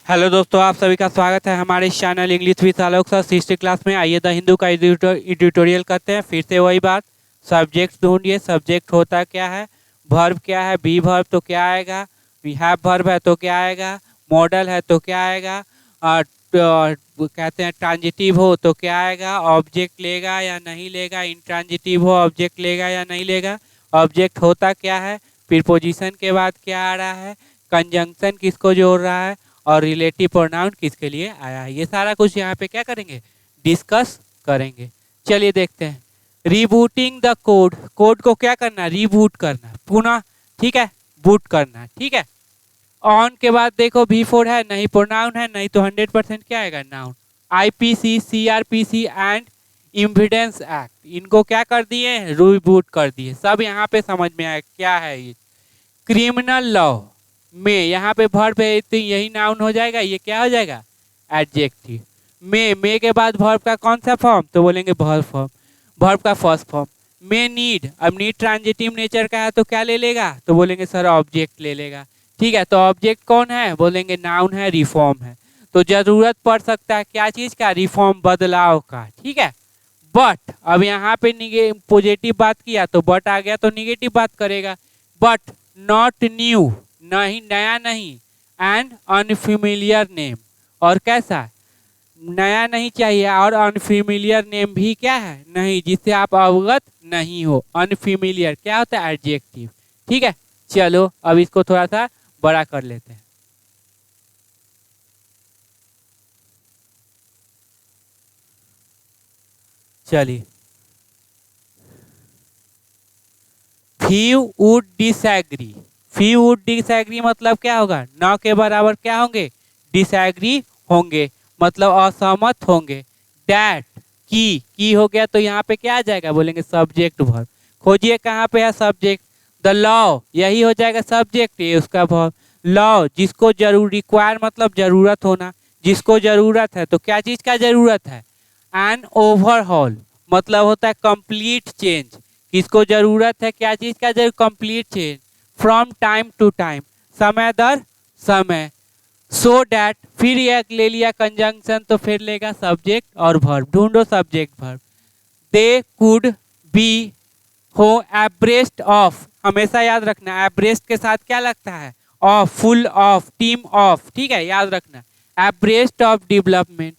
Hello दोस्तों, आप सभी का स्वागत है हमारे इस channel English with Alok sir sixth class में। आइए द हिंदू का एडिटोरियल करते हैं। फिर से वही बात, सब्जेक्ट ढूंढिए। सब्जेक्ट होता क्या है, वर्ब क्या है, बी वर्ब तो क्या आएगा, वी हैव वर्ब है तो क्या आएगा, मॉडल है तो क्या आएगा, कहते हैं ट्रांजिटिव हो तो क्या आएगा, ऑब्जेक्ट लेगा या नहीं लेगा, इंट्रांजिटिव हो ऑब्जेक्ट लेगा या नहीं लेगा, ऑब्जेक्ट होता क्या है, प्रीपोजिशन के बाद क्या आ रहा है, कंजंक्शन किसको जोड़ रहा है, और रिलेटिव प्रोनाउन किसके लिए आया है। ये सारा कुछ यहाँ पे क्या करेंगे, डिस्कस करेंगे। चलिए देखते हैं। रीबूटिंग द कोड, कोड को क्या करना, रीबूट करना, पुनः ठीक है, बूट करना। ठीक है, ऑन के बाद देखो V4 है, नहीं प्रोनाउन है, नहीं तो 100% क्या आएगा, noun. IPC, CRPC and impedance act, इनको क्या कर दिए, रीबूट कर दिए। सब यहाँ पे समझ में आया क्या है ये। क्रिमिनल लॉ में यहाँ पे वर्ब है तो यही नाउन हो जाएगा, ये क्या हो जाएगा, एडजेक्टिव। में के बाद वर्ब का कौन सा फॉर्म, तो बोलेंगे वर्ब फॉर्म, वर्ब का फर्स्ट फॉर्म। में नीड, अब नीड ट्रांजिटिव नेचर का है तो क्या ले लेगा, तो बोलेंगे सर ऑब्जेक्ट ले लेगा। ठीक है, तो ऑब्जेक्ट कौन है, बोलेंगे नाउन है, रिफॉर्म है। तो जरूरत पड़ सकता है क्या चीज का, रिफॉर्म, बदलाव का। ठीक है, बट अब यहाँ पे पॉजिटिव बात किया तो बट आ गया तो निगेटिव बात करेगा। बट नॉट न्यू, नहीं नया नहीं, एंड अनफिमिलियर नेम, और कैसा, नया नहीं चाहिए, और अनफिमिलियर नेम भी क्या है, नहीं, जिससे आप अवगत नहीं हो। अनफिमिलियर क्या होता है, एडजेक्टिव। ठीक है, चलो अब इसको थोड़ा सा बड़ा कर लेते हैं। चलिए, few would disagree, few would disagree मतलब क्या होगा, न के बराबर क्या होंगे, डिसएग्री होंगे, मतलब असहमत होंगे। डैट, की हो गया तो यहाँ पे क्या आ जाएगा, बोलेंगे सब्जेक्ट वर्ब। खोजिए कहाँ पे है सब्जेक्ट, द लॉ, यही हो जाएगा सब्जेक्ट, ये उसका वर्ब। लॉ, जिसको जरूर, रिक्वायर मतलब जरूरत होना, जिसको जरूरत है, तो क्या चीज का जरूरत है, एन ओवरहॉल मतलब होता है कंप्लीट चेंज, किसको जरूरत है, क्या चीज का जरूर, complete change. From time to time, समय दर समय। सो डैट, फिर ये ले लिया कंजंक्शन तो फिर लेगा सब्जेक्ट और वर्ब। ढूंढो subject verb. They could be हो एब्रेस्ट ऑफ, हमेशा याद रखना एब्रेस्ट के साथ क्या लगता है, of, full of, team of. ठीक है, याद रखना एब्रेस्ट ऑफ डेवलपमेंट,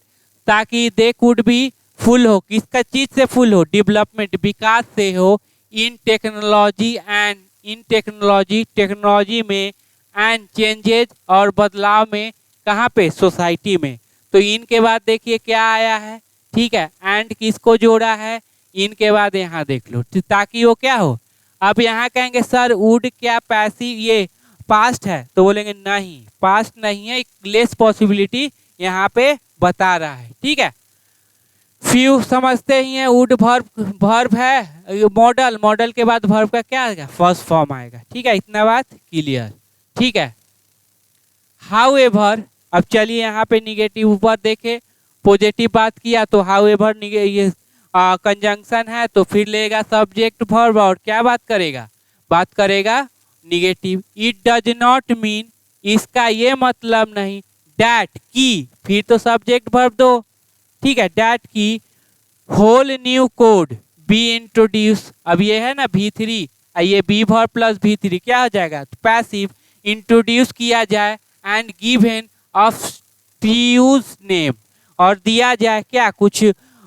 ताकि दे कुड बी फुल हो, किसका चीज से फुल हो, डेवलपमेंट, विकास से हो। In technology and, in technology, technology में, एंड चेंजेज और बदलाव में, कहाँ पे, सोसाइटी में। तो इनके बाद देखिए क्या आया है, ठीक है, एंड किसको जोड़ा है, इनके बाद यहाँ देख लो, ताकि वो क्या हो। अब यहाँ कहेंगे सर वुड क्या पैसिव, ये पास्ट है, तो बोलेंगे नहीं, पास्ट नहीं है, एक लेस पॉसिबिलिटी यहाँ पे बता रहा है। ठीक है, फ्यू समझते ही हैं, वुड वर्ब, वर्ब है, मॉडल, मॉडल के बाद वर्ब का क्या आएगा, फर्स्ट फॉर्म आएगा। ठीक है, इतना बात क्लियर। ठीक है, हाउ एवर, अब चलिए यहाँ पे निगेटिव ऊपर देखे, पॉजिटिव बात किया तो हाउ एवर ये कंजंक्शन है तो फिर लेगा सब्जेक्ट वर्ब, और क्या बात करेगा, बात करेगा negative. It does not mean, इसका ये मतलब नहीं, डैट की, फिर तो सब्जेक्ट वर्ब दो। ठीक है, डैट की whole new code be introduce, अब ये है ना V3, ये बी वर्ब प्लस V3 क्या हो जाएगा, पैसिव, इंट्रोड्यूस किया जाए, एंड गिवन ऑब्स्ट्यूज नेम, और दिया जाए क्या, कुछ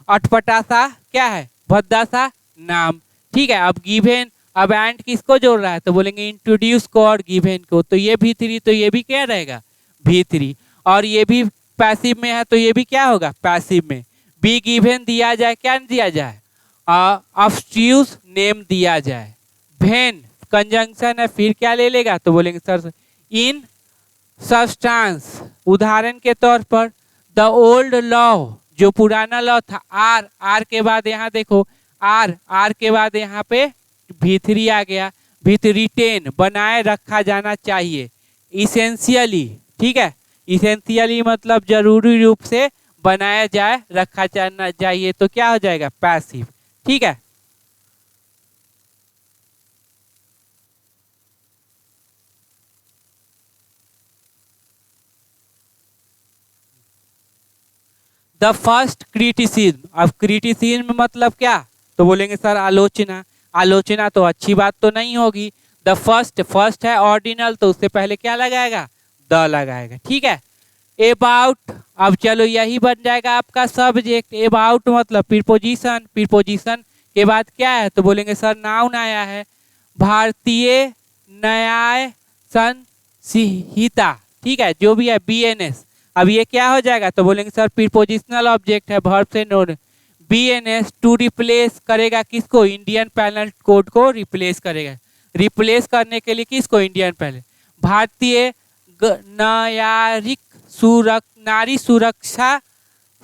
अटपटा सा, क्या है, भद्दा सा नाम। ठीक है, अब गिवन, अब एंड किसको जोड़ रहा है, तो बोलेंगे इंट्रोड्यूस को और गिवन को, तो ये V3, तो ये भी क्या रहेगा, V3, और ये भी पैसिव में है तो ये भी क्या होगा, पैसिव में। बी गिवन दिया जाए, क्या दिया जाए, ऑब्स्ट्यूज नेम दिया जाए। भेन कंजंक्शन है, फिर क्या ले लेगा, तो बोलेंगे सर इन सब्सटेंस, उदाहरण के तौर पर द ओल्ड लॉ, जो पुराना लॉ था, आर, आर के बाद यहाँ देखो, आर, आर के बाद यहाँ पे V3 आ गया, रिटेन बनाए रखा जाना चाहिए। इसेंशियली, ठीक है, इसेंशियली मतलब जरूरी रूप से बनाया जाए, रखा जाना चाहिए, तो क्या हो जाएगा, पैसिव। ठीक है, द फर्स्ट क्रिटिसिज्म। अब क्रिटिसिज्म मतलब क्या, तो बोलेंगे सर आलोचना। आलोचना तो अच्छी बात तो नहीं होगी। द फर्स्ट, फर्स्ट है ऑर्डिनल, तो उससे पहले क्या लगाएगा, द लगाएगा, ठीक है। अबाउट, अब चलो यही बन जाएगा आपका सब्जेक्ट। अबाउट मतलब प्रीपोजिशन, प्रीपोजिशन के बाद क्या है, तो बोलेंगे सर नाउन आया है। भारतीय न्याय संहिता, ठीक है, जो भी है BNS। अब ये क्या हो जाएगा, तो बोलेंगे सर प्रीपोजिशनल ऑब्जेक्ट है, वर्ब से नोन। BNS टू रिप्लेस करेगा किसको, इंडियन पैनल कोड को रिप्लेस करेगा। रिप्लेस करने के लिए किसको, इंडियन पैनल। भारतीय न्यायिक नारी सुरक्षा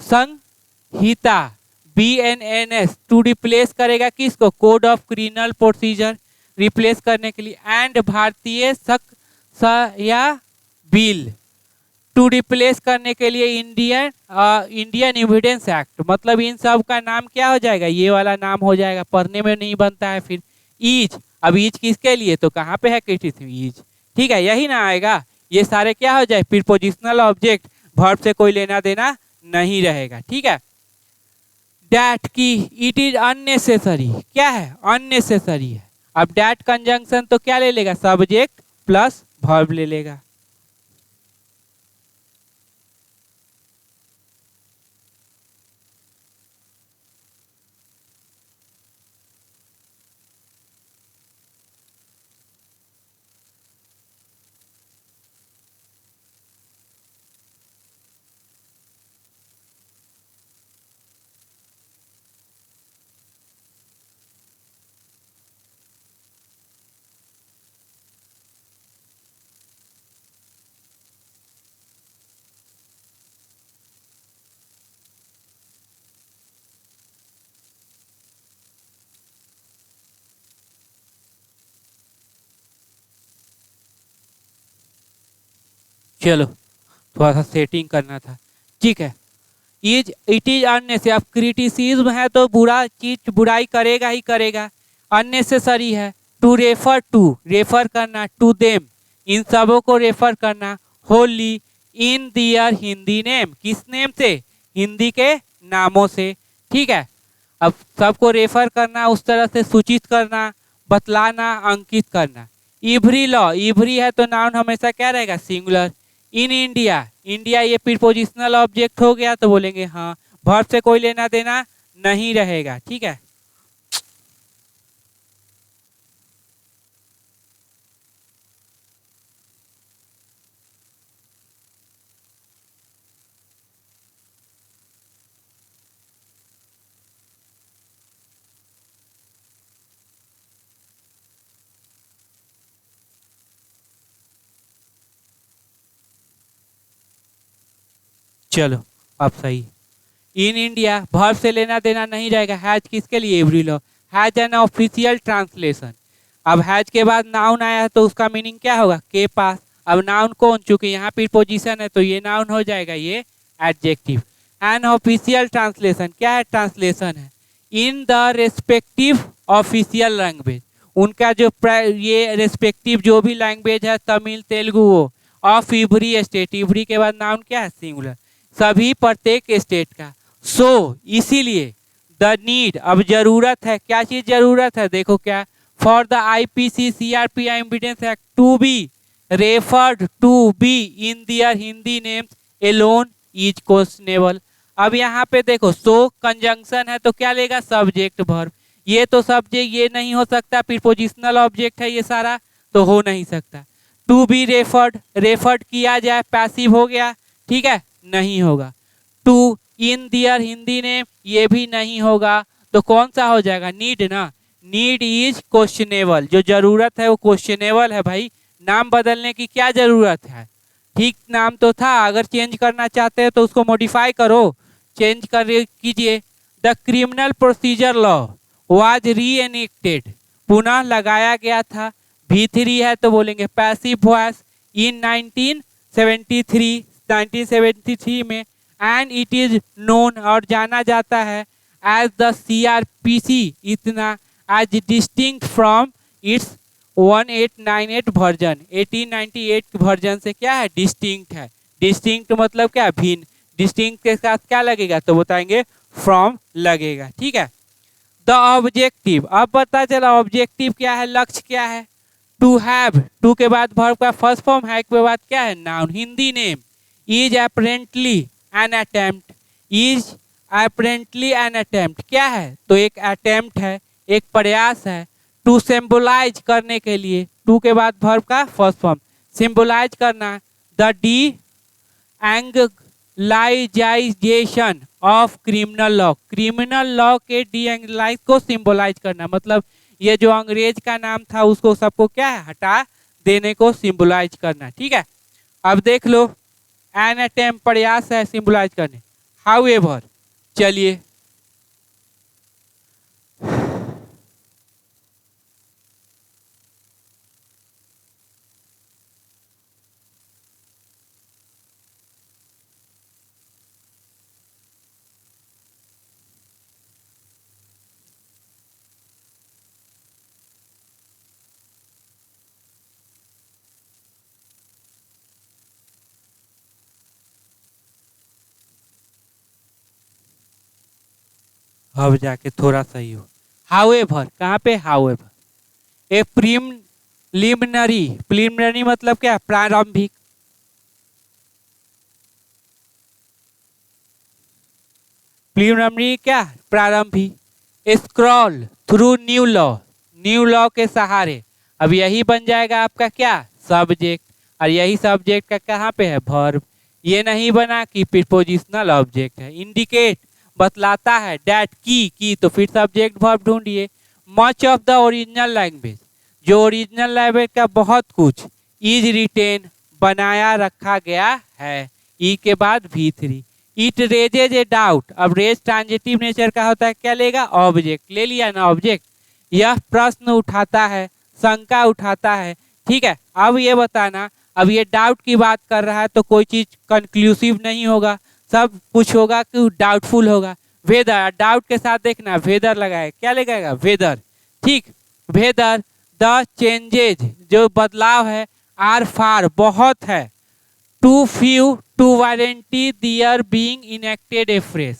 संहिता BNNS टू रिप्लेस करेगा किसको, code of criminal procedure replace करने के लिए। एंड भारतीय या बिल टू रिप्लेस करने के लिए इंडियन एविडेंस एक्ट। मतलब इन सब का नाम क्या हो जाएगा, ये वाला नाम हो जाएगा, पढ़ने में नहीं बनता है फिर। ईज, अब ईज किसके लिए, तो कहाँ पे है क्रिटिसिज्म, ईज, ठीक है, यही ना आएगा। ये सारे क्या हो जाए, प्रीपोजिशनल ऑब्जेक्ट, वर्ब से कोई लेना देना नहीं रहेगा, ठीक है। डैट की इट इज अननेसेसरी, क्या है, अननेसेसरी है। अब डैट कंजंक्शन तो क्या ले लेगा, सब्जेक्ट प्लस वर्ब ले लेगा। चलो थोड़ा सा सेटिंग करना था, ठीक है। Is, it is unnecessary. अब क्रिटिसिज्म है तो बुरा चीज बुराई करेगा ही करेगा। अननेसेसरी है, टू रेफर टू, रेफर करना, टू देम, इन सबों को रेफर करना। होली इन दियर हिंदी नेम, किस नेम से, हिंदी के नामों से, ठीक है। अब सबको रेफर करना, उस तरह से सूचित करना, बतलाना, अंकित करना। इवरी लॉ, इवरी है तो नाउन हमेशा क्या रहेगा, सिंगुलर। इन इंडिया, इंडिया ये प्रीपोजिशनल ऑब्जेक्ट हो गया, तो बोलेंगे हाँ, वर्ब से कोई लेना देना नहीं रहेगा, ठीक है। चलो अब सही। इन इंडिया वर्ब से लेना देना नहीं रहेगा। हैज किसके लिए, every law. Has an official translation. अब हैज के बाद नाउन आया है तो उसका मीनिंग क्या होगा, के पास। अब नाउन कौन, चूंकि यहाँ प्रीपोजिशन है तो ये नाउन हो जाएगा, ये एडजेक्टिव। एन ऑफिशियल ट्रांसलेशन, क्या है, ट्रांसलेशन है। In the respective official language, उनका जो ये रेस्पेक्टिव जो भी लैंग्वेज है, तमिल तेलुगु वो, ऑफ इवरी स्टेट, इवरी के बाद नाउन क्या है, सिंगुलर, सभी प्रत्येक स्टेट का। सो इसीलिए द नीड, अब जरूरत है, क्या चीज जरूरत है, देखो क्या, for the IPC CRP evidence act to be referred to be in their Hindi names alone is questionable. अब यहाँ पे देखो सो कंजंक्शन है तो क्या लेगा, सब्जेक्ट वर्ब। ये तो सब्जेक्ट, ये नहीं हो सकता, प्रीपोजिशनल ऑब्जेक्ट है ये सारा, तो हो नहीं सकता। टू बी रेफर्ड, रेफर्ड किया जाए, पैसिव हो गया, ठीक है, नहीं होगा। To in their Hindi name, ये भी नहीं होगा, तो कौन सा हो जाएगा, नीड ना। नीड इज क्वेश्चनेबल, जो जरूरत है वो क्वेश्चनेबल है भाई, नाम बदलने की क्या जरूरत है, ठीक नाम तो था, अगर चेंज करना चाहते हैं तो उसको मॉडिफाई करो, चेंज कर कीजिए। The criminal procedure law was reenacted, पुनः लगाया गया था। V3 है तो बोलेंगे पैसिव वॉइस, इन 1973 में। एंड इट इज नोन, और जाना जाता है, एज द CRPC, इतना, as distinct from its 1898 version, 1898 version से क्या है, डिस्टिंक्ट है। डिस्टिंक्ट मतलब क्या, भिन्न, डिस्टिंक्ट के साथ क्या लगेगा तो बताएंगे फ्रॉम लगेगा। ठीक है, द ऑब्जेक्टिव, अब पता चला ऑब्जेक्टिव क्या है, लक्ष्य क्या है। टू हैव, टू के बाद वर्ब का फर्स्ट फॉर्म, है के बाद क्या है noun. Hindi name, is apparently an attempt, is apparently an attempt क्या है तो एक अटेम्प्ट है, एक प्रयास है। टू सिंबलाइज, करने के लिए, टू के बाद वर्ब का फर्स्ट फॉर्म, सिंबलाइज करना। The deanglicisation of criminal law, criminal law के डी एंगलाइज को सिंबलाइज करना, मतलब ये जो अंग्रेज का नाम था उसको सबको क्या है हटा देने को सिंबलाइज करना। ठीक है, अब देख लो एन अटेम्प्ट प्रयास है सिंबलाइज करने। हाउएवर, चलिए अब जाके थोड़ा सही हो। हाउएवर, कहाँ पे हाउएवर। ए प्रीलिमिनरी, प्रीलिमिनरी मतलब क्या प्रारंभिक, प्रीलिमिनरी क्या प्रारंभिक। Scroll through new law, new law के सहारे, अब यही बन जाएगा आपका क्या सब्जेक्ट, और यही सब्जेक्ट का कहाँ पे है वर्ब। ये नहीं बना कि प्रीपोजिशनल ऑब्जेक्ट है। इंडिकेट बतलाता है, डैट की तो फिर सब्जेक्ट वर्ब ढूंढिए। Much of the original language, जो ओरिजिनल लैंग्वेज का बहुत कुछ, इज रिटेन बनाया रखा गया है, ई के बाद V3। It raises a doubt, अब रेज ट्रांजिटिव नेचर का होता है, क्या लेगा ऑब्जेक्ट, ले लिया ना ऑब्जेक्ट। यह प्रश्न उठाता है, शंका उठाता है। ठीक है, अब ये बताना, अब ये डाउट की बात कर रहा है तो कोई चीज कंक्लूसिव नहीं होगा, सब कुछ होगा कि डाउटफुल होगा। वेदर, डाउट के साथ देखना वेदर लगाए, क्या लगाएगा वेदर। ठीक, वेदर द चेंजेज, जो बदलाव है, आर फार बहुत है, too few to warranty their being enacted afresh,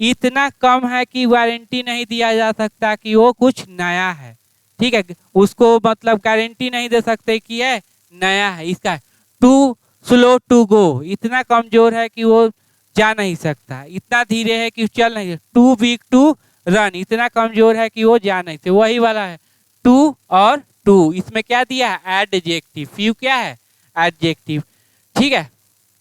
इतना कम है कि वारंटी नहीं दिया जा सकता कि वो कुछ नया है। ठीक है, उसको मतलब गारंटी नहीं दे सकते कि है नया है। इसका टू स्लो टू गो, इतना कमजोर है कि वो जा नहीं सकता, इतना धीरे है कि चल नहीं, टू वीक टू रन, इतना कमजोर है कि वो जा नहीं सकता, वही वाला है टू और टू। इसमें क्या दिया है एडजेक्टिव, फ्यू क्या है एडजेक्टिव। ठीक है,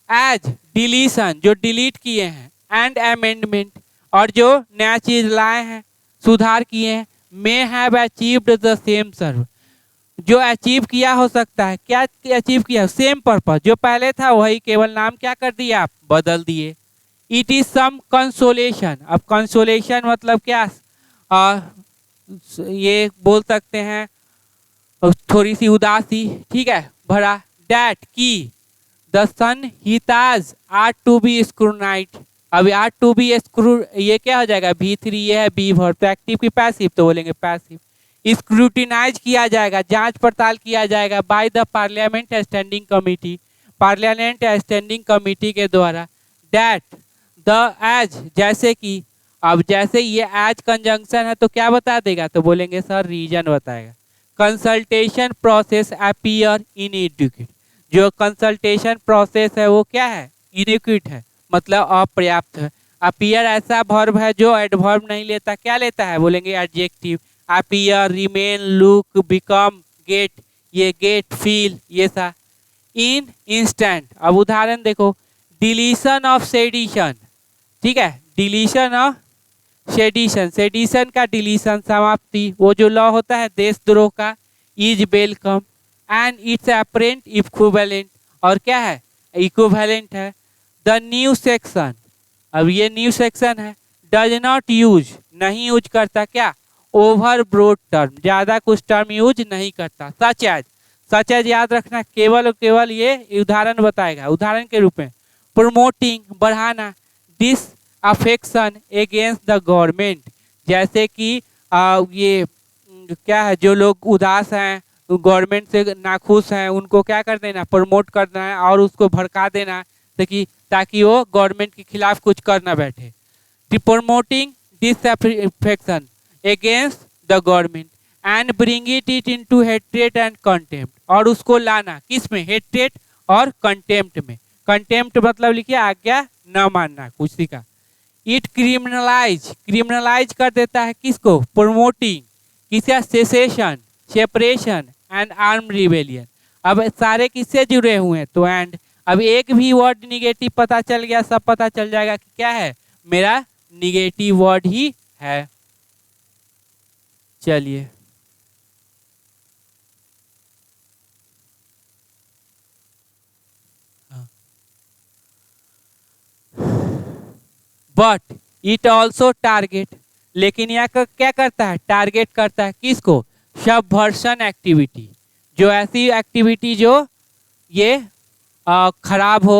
एज डिलीशन, जो डिलीट किए हैं, एंड अमेंडमेंट, और जो नया चीज लाए हैं सुधार किए हैं। May have achieved the same serve, जो अचीव किया हो सकता है, क्या अचीव किया सेम पर्पस, जो पहले था वही, केवल नाम क्या कर दिया आप बदल दिए। इट इज सम कंसोलेशन, अब कंसोलेशन मतलब क्या ये बोल सकते हैं थोड़ी सी उदासी, ठीक है भरा। डैट की द सन हिताज आर टू बी स्क्रूनाइट, अब आर टू बी स्क्रू, ये क्या हो जाएगा V3, ये है बी वर्ब, तो एक्टिव की पैसिव तो बोलेंगे पैसिव। स्क्रूटिनाइज किया जाएगा, जांच पड़ताल किया जाएगा, by the parliament standing committee, parliament standing committee के द्वारा। डैट द एज, जैसे कि, अब जैसे ये एज कंजंक्शन है तो क्या बता देगा तो बोलेंगे सर रीजन बताएगा। कंसल्टेशन प्रोसेस अपीयर इनएडिक्वेट, जो कंसल्टेशन प्रोसेस है वो क्या है इनएडिक्वेट है, मतलब अपर्याप्त है। अपीयर ऐसा वर्ब है जो एडवर्ब नहीं लेता, क्या लेता है बोलेंगे adjective. Appear, remain, look, become, get, ये गेट, फील, ये सा। इन इंस्टेंट, अब उदाहरण देखो, डिलीशन ऑफ सेडिशन, ठीक है, डिलीशन ऑफ सेडिशन, सेडिशन का डिलीशन समाप्ति, वो जो लॉ होता है देशद्रोह का, is welcome. And it's apparent equivalent, और क्या है इक्विवेलेंट है। द न्यू सेक्शन, अब ये न्यू सेक्शन है। डज नॉट यूज, नहीं यूज करता क्या ओवर ब्रॉड टर्म, ज्यादा कुछ टर्म यूज नहीं करता। सच एज, सच एज याद रखना, केवल और केवल ये उदाहरण बताएगा, उदाहरण के रूप में। प्रोमोटिंग, बढ़ाना। Disaffection against the government, जैसे कि ये क्या है, जो लोग उदास हैं, गवर्नमेंट से नाखुश हैं, उनको क्या कर देना प्रमोट कर देना और उसको भड़का देना, ताकि वो गवर्नमेंट के खिलाफ कुछ कर ना बैठे। Promoting disaffection against the government and bringing it into hatred and contempt, और उसको लाना किस में, हेट्रेट और कंटेम्प्ट में। कंटेम्प्ट मतलब लिखिए आज्ञा न मानना किसी का। इट क्रिमिनलाइज कर देता है किसको, प्रमोटिंग किसका, cessation, separation and arm rebellion. अब सारे किससे जुड़े हुए हैं, तो एंड। अब एक भी वर्ड निगेटिव पता चल गया, सब पता चल जाएगा कि क्या है, मेरा निगेटिव वर्ड ही है। चलिए बट इट ऑल्सो टारगेट, लेकिन यहाँ क्या करता है, टारगेट करता है किसको, सबवर्सन एक्टिविटी, जो ऐसी एक्टिविटी जो ये खराब हो,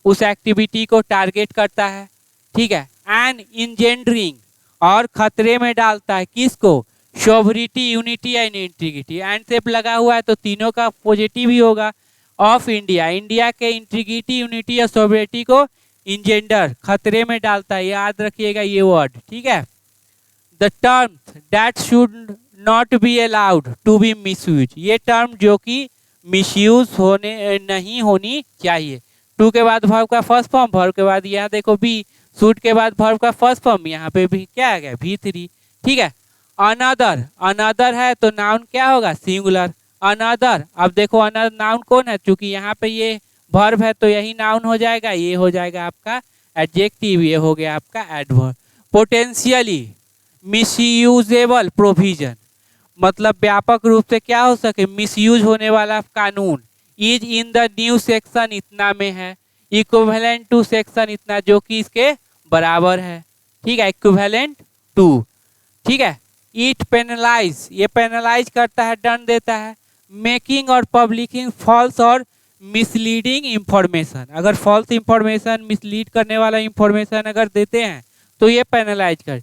उस एक्टिविटी को टारगेट करता है। ठीक है, एंड इंजेंडरिंग, और खतरे में डालता है किसको, sovereignty, unity and integrity. And से लगा हुआ है तो तीनों का पॉजिटिव ही होगा। ऑफ इंडिया, इंडिया के इंटीग्रिटी, यूनिटी और सोवरिटी को इंजेंडर, खतरे में डालता है, याद रखिएगा ये वर्ड। ठीक है, the terms that should not be allowed to be misuse, ये टर्म जो कि मिसयूज होने नहीं होनी चाहिए। टू के बाद वर्ब का फर्स्ट फॉर्म, वर्ब के बाद यहाँ देखो बी, शूट के बाद वर्ब का फर्स्ट फॉर्म, यहाँ पे भी क्या आ गया, V3। ठीक है, अनदर, अनदर है तो नाउन क्या होगा, सिंगुलर, अनदर। अब देखो अनदर नाउन कौन है, चूंकि यहाँ पे ये वर्ब है तो यही नाउन हो जाएगा, ये हो जाएगा आपका एडजेक्टिव, ये हो गया आपका एडवर्ब। पोटेंशियली मिसयूजेबल प्रोविजन, मतलब व्यापक रूप से क्या हो सके, मिसयूज होने वाला कानून। Is in the new section, इतना में है। इक्विवेलेंट टू सेक्शन, इतना जो कि इसके बराबर है। ठीक है, इक्विवेलेंट टू। ठीक है, इट पेनलाइज, ये पेनलाइज करता है, दंड देता है। मेकिंग और पब्लिकिंग फॉल्स और मिसलीडिंग इंफॉर्मेशन, अगर फॉल्स इंफॉर्मेशन, मिसलीड करने वाला इंफॉर्मेशन अगर देते हैं तो ये पेनलाइज कर।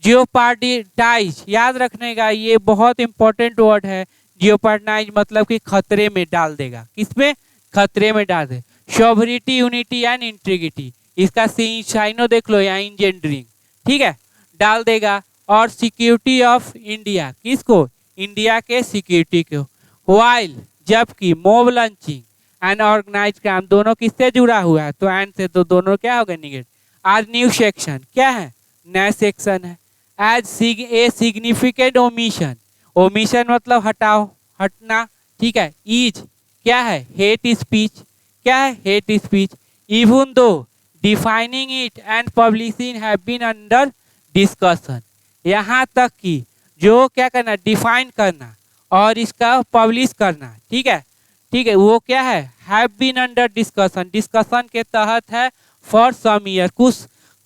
जियोपार्डिटाइज, याद रखने का, ये बहुत इंपॉर्टेंट वर्ड है। जियोपार्डिटाइज मतलब कि खतरे में डाल देगा, किसमें, खतरे में डाल दे। सोवरिटी, यूनिटी एंड इंटीग्रिटी, इसका साइनो देख लो यहाँ, इंजेंडरिंग। ठीक है, डाल देगा। और सिक्योरिटी ऑफ इंडिया, किसको, इंडिया के सिक्योरिटी को। वाइल, जबकि mob lynching and organise crime, दोनों किससे जुड़ा हुआ है, तो एंड से, तो दोनों क्या हो गए, निगेटिव। आज न्यू सेक्शन क्या है, नया सेक्शन है। As a significant omission, omission मतलब हटाओ, हटना। ठीक है, इज क्या है, हेट स्पीच, क्या है, hate speech. Even though defining it and publishing have been under discussion, यहाँ तक कि जो क्या करना, डिफाइन करना और इसका पब्लिश करना। ठीक है, ठीक है, वो क्या है, have been under discussion, discussion के तहत है। फॉर सम ईयर,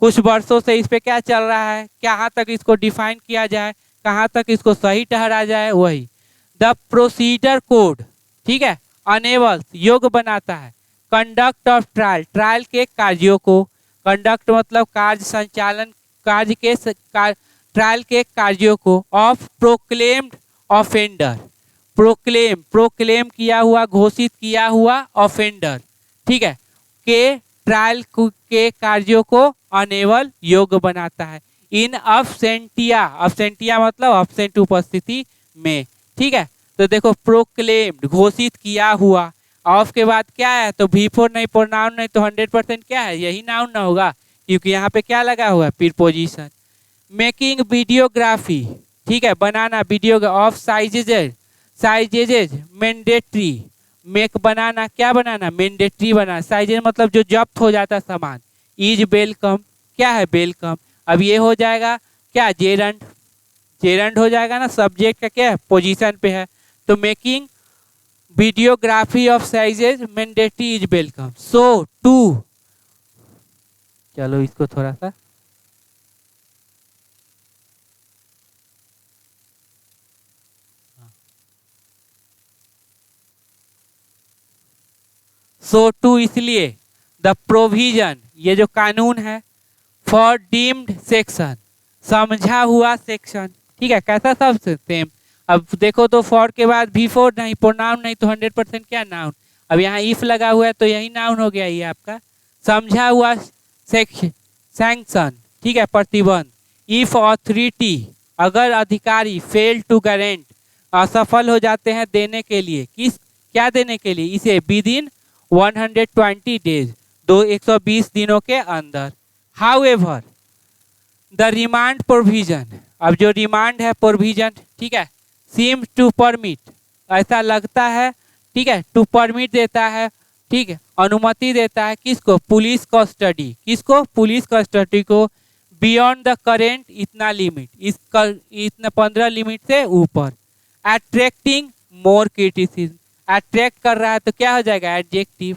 कुछ वर्षों से इस पे क्या चल रहा है, कहाँ तक इसको डिफाइन किया जाए, कहाँ तक इसको सही ठहरा जाए, वही। द प्रोसीजर कोड, ठीक है, अनेबल्स, योग्य बनाता है। कंडक्ट ऑफ ट्रायल, ट्रायल के कार्यों को, कंडक्ट मतलब कार्य संचालन, कार्य के ट्रायल के कार्यों को। ऑफ प्रोक्लेम्ड ऑफेंडर, प्रोक्लेम किया हुआ, घोषित किया हुआ ऑफेंडर। ठीक है, के ट्रायल के कार्यों को अनेबल, योग्य बनाता है। इन अब्सेंटिया, अब्सेंटिया मतलब अब्सेंट, उपस्थिति में। ठीक है, तो देखो प्रोक्लेम्ड, घोषित किया हुआ, ऑफ के बाद क्या है, तो V4 नहीं, प्रोनाउन नहीं, तो 100% क्या है, यही नाउन ना होगा, क्योंकि यहाँ पे क्या लगा हुआ है, प्रीपोजिशन। मेकिंग वीडियोग्राफी, ठीक है, बनाना video of sizes, sizes mandatory, make बनाना, क्या बनाना, मैंडेटरी बनाना। साइजेज मतलब जो जब्त हो जाता सामान। इज वेलकम, क्या है, वेलकम। अब ये हो जाएगा क्या, जेरंड, जेरंड हो जाएगा ना, सब्जेक्ट का क्या है, पोजीशन पे है। तो मेकिंग वीडियोग्राफी ऑफ साइजेज mandatory is welcome. So too, चलो इसको थोड़ा सा सो टू, इसलिए द प्रोविजन, ये जो कानून है, फॉर डीम्ड सेक्शन, समझा हुआ सेक्शन। ठीक है, कैसा सब सेम। अब देखो तो फॉर के बाद V4 नहीं, प्रोनाउन नहीं, तो 100% क्या, नाउन। अब यहाँ इफ लगा हुआ है तो यही नाउन हो गया ये आपका। समझा हुआ सैंक्शन, ठीक है, प्रतिबंध। इफ अथॉरिटी, अगर अधिकारी फेल टू गारंट, असफल हो जाते हैं देने के लिए, किस क्या देने के लिए, इसे विद इन 120 डेज, 120 दिनों के अंदर। हाउएवर द रिमांड प्रोविजन, अब जो रिमांड है प्रोविजन, ठीक है, सीम टू परमिट, ऐसा लगता है, ठीक है, टू परमिट देता है, ठीक है, अनुमति देता है किसको, पुलिस कस्टडी, किसको, पुलिस कस्टडी को, बियॉन्ड द करेंट इतना लिमिट, इतना 15 लिमिट से ऊपर। अट्रैक्टिंग मोर क्रिटिसिज्म, अट्रैक्ट कर रहा है तो क्या हो जाएगा, एडजेक्टिव।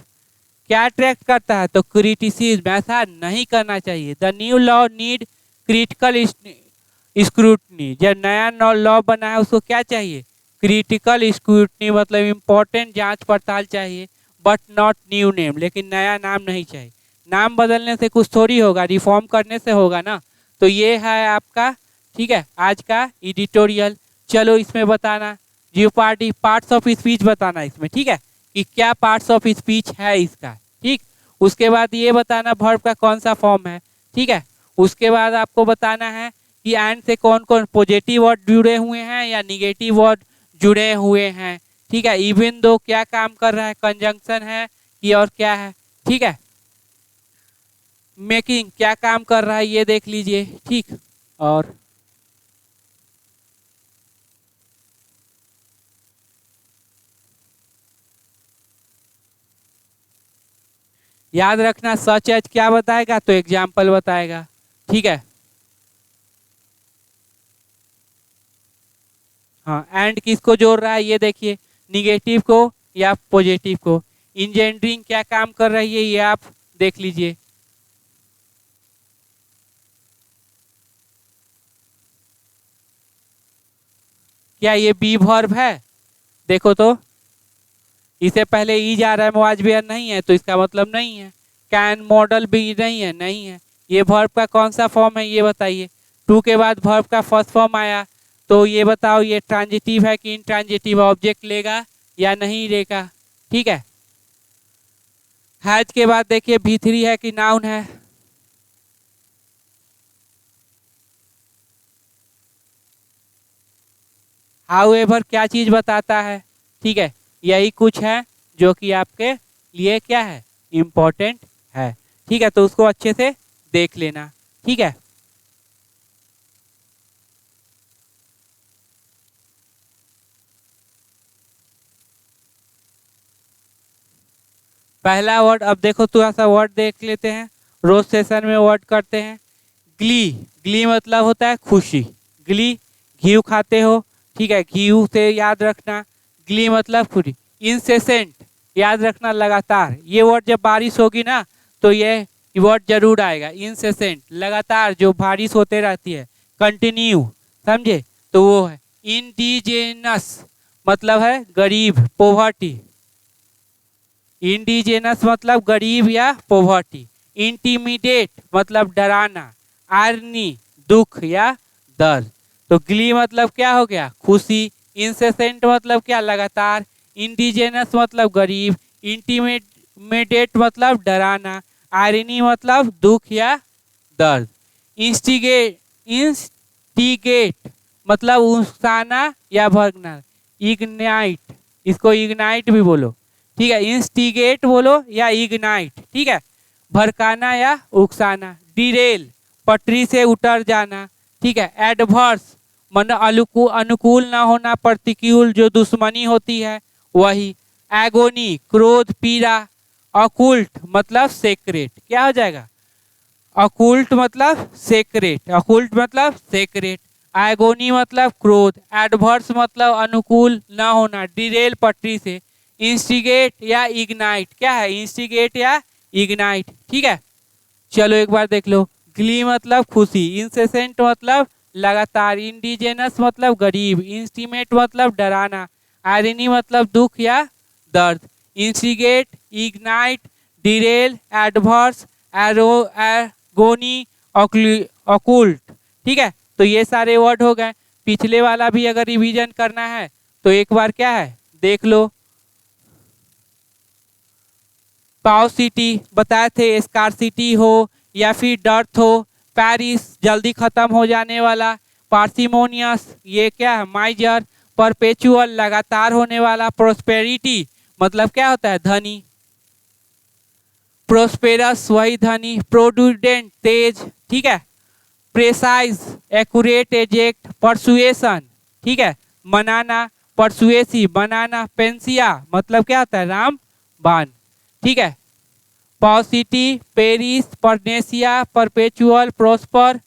क्या अट्रैक्ट करता है, तो क्रिटिसिज्म, ऐसा नहीं करना चाहिए। The new law need critical scrutiny, जब नया लॉ बना है उसको क्या चाहिए, क्रिटिकल स्क्रूटनी, मतलब इम्पोर्टेंट जांच पड़ताल चाहिए। बट नॉट न्यू नेम, लेकिन नया नाम नहीं चाहिए। नाम बदलने से कुछ थोड़ी होगा, रिफॉर्म करने से होगा ना। तो ये है आपका, ठीक है, आज का एडिटोरियल। चलो इसमें बताना जीओपार्डी पार्ट्स ऑफ स्पीच बताना इसमें, ठीक है, कि क्या पार्ट्स ऑफ स्पीच है इसका, ठीक। उसके बाद ये बताना वर्ब का कौन सा फॉर्म है, ठीक है। उसके बाद आपको बताना है कि एंड से कौन कौन पॉजिटिव वर्ड जुड़े हुए हैं या निगेटिव वर्ड जुड़े हुए हैं, ठीक है। इवन दो क्या काम कर रहा है, कंजंक्शन है कि और क्या है, ठीक है। मेकिंग क्या काम कर रहा है ये देख लीजिए, ठीक। और याद रखना सच एज क्या बताएगा, तो एग्जाम्पल बताएगा, ठीक है। हाँ, एंड किसको जोड़ रहा है ये देखिए, निगेटिव को या पॉजिटिव को। इंजेंडरिंग क्या काम कर रही है ये आप देख लीजिए। क्या ये बी वर्ब है, देखो तो इसे पहले ई जा रहा है, मुआजबियर नहीं है, तो इसका मतलब नहीं है। कैन मॉडल भी नहीं है, नहीं है। ये वर्ब का कौन सा फॉर्म है ये बताइए। टू के बाद वर्ब का फर्स्ट फॉर्म आया, तो ये बताओ ये ट्रांजिटिव है कि इंट्रांजिटिव, ऑब्जेक्ट लेगा या नहीं लेगा, ठीक है। हैज के बाद देखिए V3 है कि नाउन है, हाउएवर क्या चीज बताता है, ठीक है। यही कुछ है जो कि आपके लिए क्या है, इम्पोर्टेंट है, ठीक है। तो उसको अच्छे से देख लेना, ठीक है। पहला वर्ड, अब देखो थोड़ा सा वर्ड देख लेते हैं, रोज सेशन में वर्ड करते हैं। ग्ली, ग्ली मतलब होता है खुशी, ग्ली, घी खाते हो, ठीक है, घी से याद रखना, ग्ली मतलब खुशी। इंसेसेंट याद रखना लगातार, ये वर्ड जब बारिश होगी ना तो ये वर्ड जरूर आएगा, इंसेसेंट, लगातार जो बारिश होते रहती है, कंटिन्यू, समझे, तो वो है। इंडिजेनस मतलब है गरीब, पोवर्टी, इंडिजेनस मतलब गरीब या पोवर्टी। इंटीमिडेट मतलब डराना, आर्नी दुख या दर्द। तो ग्ली मतलब क्या हो गया, खुशी। इंसेसेंट मतलब क्या, लगातार। इंडिजेनस मतलब गरीब। इंटीमिडेट मतलब डराना। आयरनी मतलब दुख या दर्द। इंस्टिगेट मतलब उकसाना या भड़कना। इग्नाइट, इसको इग्नाइट भी बोलो, ठीक है। इंस्टिगेट बोलो या इग्नाइट, ठीक है, भड़काना या उकसाना। डिरेल पटरी से उतर जाना, ठीक है। एडवर्स मन अनुकूल ना होना, प्रतिकूल जो दुश्मनी होती है वही। एगोनी क्रोध पीड़ा। अकुल्ट मतलब सेक्रेट, क्या हो जाएगा, अकुल्ट मतलब सेक्रेट, अकुल्ट मतलब सेक्रेट। एगोनी मतलब क्रोध। एडवर्स मतलब अनुकूल ना होना, डिरेल पटरी से। इंस्टिगेट या इग्नाइट, क्या है, इंस्टिगेट या इग्नाइट, ठीक है। चलो एक बार देख लो। ग्ली मतलब खुशी, इंसेसेंट मतलब लगातार, इंडिजेनस मतलब गरीब, इंस्टीमेट मतलब डराना, आयरनी मतलब दुख या दर्द। Instigate, ignite, Daryl, adverse, agony, occult, ठीक है। तो ये सारे वर्ड हो गए। पिछले वाला भी अगर रिवीजन करना है तो एक बार क्या है देख लो। पाउसिटी बताए थे, स्कार्सिटी हो या फिर डर्थ हो। पेरिस जल्दी खत्म हो जाने वाला। पार्सिमोनियस ये क्या है, माइजर। परपेचुअल लगातार होने वाला। प्रोस्पेरिटी मतलब क्या होता है, धनी। प्रोस्पेरस वही धनी। प्रोडुडेंट तेज, ठीक है। Precise accurate exact. परसुएशन, ठीक है, मनाना। परसुएसी बनाना। पेंसिया मतलब क्या होता है, राम बाण, ठीक है। पॉसिटी, पेरिस, परनेसिया, परपेचुअल, प्रोस्पर।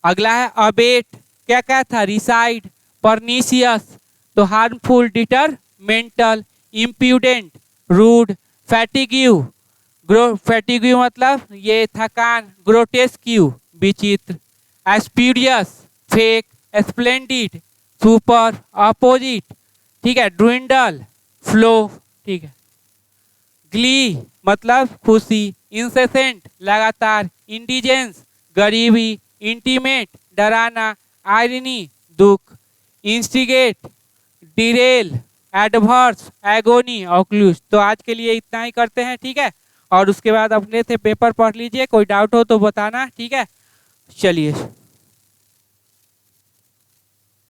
अगला है अबेट, क्या क्या था, रिसाइड। परनीसियस तो harmful, detrimental. Impudent rude. Fatigue, fatigue मतलब ये थकान। ग्रोटेस्क्यू विचित्र। Spurious fake. Splendid super. Opposite, ठीक है, ड्विंडल फ्लो, ठीक है। ग्ली मतलब खुशी। इंसेसेंट लगातार। इंडिजेंस गरीबी। इंटीमेट डराना। आयरनी दुख। Instigate derail. Adverse agony occlude. तो आज के लिए इतना ही करते हैं, ठीक है। और उसके बाद अपने से पेपर पढ़ लीजिए, कोई डाउट हो तो बताना, ठीक है। चलिए।